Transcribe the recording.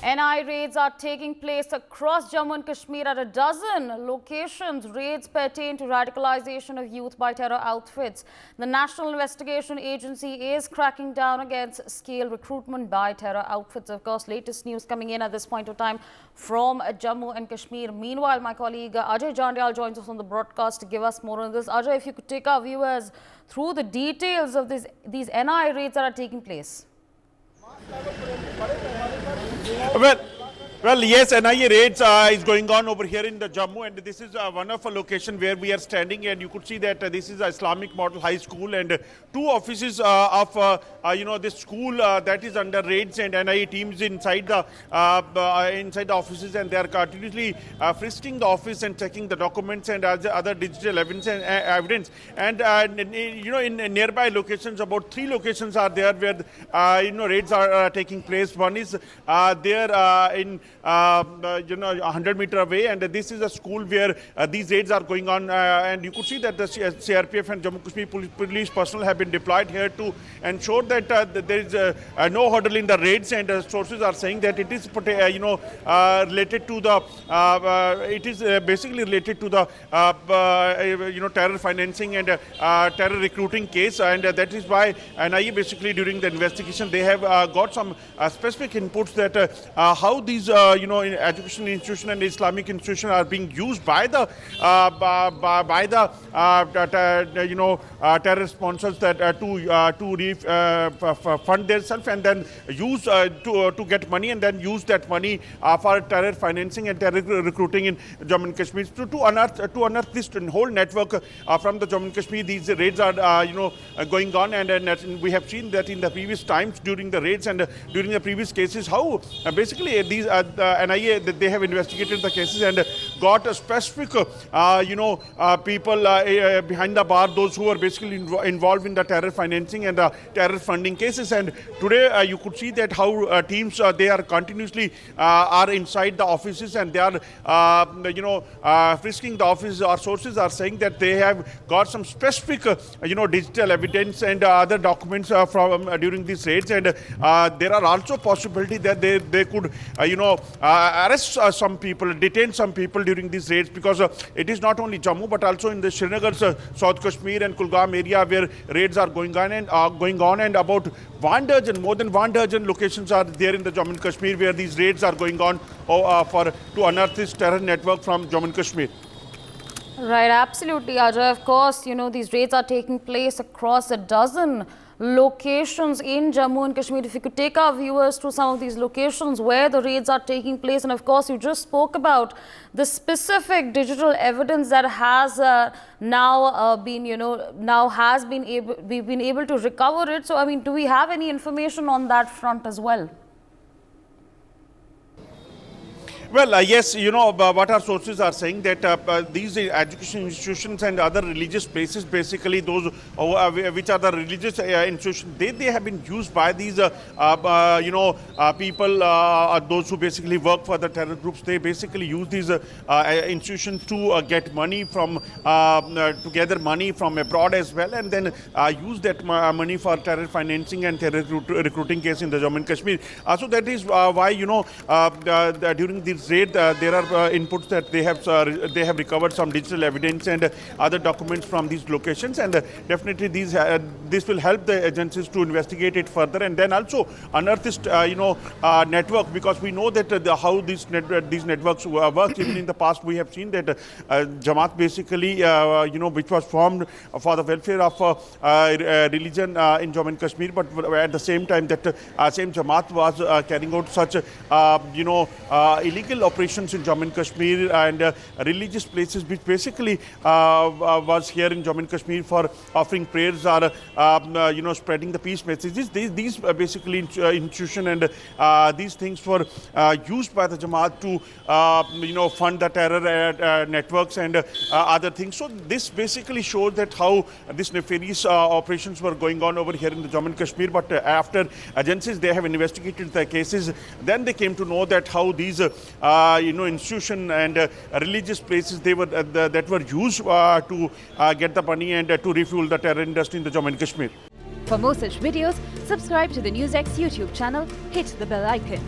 NIA raids are taking place across Jammu and Kashmir at a dozen locations. Raids pertain to radicalization of youth by terror outfits. The National Investigation Agency is cracking down against scale recruitment by terror outfits. Of course, latest news coming in at this point of time from Jammu and Kashmir. Meanwhile, my colleague Ajay Jandyal joins us on the broadcast to give us more on this. Ajay, if you could take our viewers through the details of these NIA raids that are taking place. Well, yes, NIA raids is going on over here in the Jammu, and this is one of a location where we are standing, and you could see that this is a Islamic Model High School, and two offices of this school that is under raids, and NIA teams inside the offices, and they are continuously frisking the office and checking the documents and other digital evidence. And in nearby locations, about 3 locations are there where raids are taking place. One is there in 100 meter away, and this is a school where these raids are going on, and you could see that the CRPF and Jammu Kashmir police personnel have been deployed here to ensure that there is no hurdle in the raids, and sources are saying that it is related to the basically related to the terror financing and terror recruiting case, and that is why NIA basically during the investigation they have got some specific inputs that how these education institution and Islamic institution are being used by the terror sponsors that to fund themselves and then use to get money, and then use that money for terror financing and terror recruiting in Jammu and Kashmir. To unearth this whole network from the Jammu and Kashmir, these raids are going on, and we have seen that in the previous times during the raids and during the previous cases how basically these NIA that they have investigated the cases and got a specific people behind the bar, those who are basically involved in the terror financing and the terror funding cases. And today you could see that how teams they are continuously are inside the offices, and they are frisking the offices. Our sources are saying that they have got some specific digital evidence and other documents from during these raids, and there are also possibility that they could arrest some people, detain some people during these raids, because it is not only Jammu but also in the Srinagar, South Kashmir and Kulgam area where raids are going on, and about more than 1 dozen locations are there in the Jammu and Kashmir where these raids are going on to unearth this terror network from Jammu and Kashmir. Right, absolutely, Ajay. Of course, these raids are taking place across a dozen locations in Jammu and Kashmir. If you could take our viewers to some of these locations where the raids are taking place, and of course you just spoke about the specific digital evidence that has we've been able to recover it. So I mean, do we have any information on that front as well? Well, yes, what our sources are saying that these education institutions and other religious places, basically those which are the religious institutions, they have been used by these people, those who basically work for the terror groups. They basically use these institutions to get money from, to gather money from abroad as well, and then use that money for terror financing and terror recruiting case in the Jammu and Kashmir. So that is why during the raid, there are inputs that they have recovered some digital evidence and other documents from these locations, and definitely this will help the agencies to investigate it further, and then also unearth this network, because we know that how these networks work. Even in the past, we have seen that Jamaat basically which was formed for the welfare of religion in Jammu and Kashmir, but at the same time that same Jamaat was carrying out such illegal operations in Jammu and Kashmir and religious places, which basically was here in Jammu and Kashmir for offering prayers or spreading the peace messages. These basically institution and these things were used by the Jamaat to fund the terror networks and other things. So this basically shows that how these nefarious operations were going on over here in the Jammu and Kashmir. But after agencies they have investigated the cases, then they came to know that how these institution and religious places that were used to get the money and to refuel the terror industry in the Jammu and Kashmir. For more such videos, subscribe to the NewsX YouTube channel, hit the bell icon.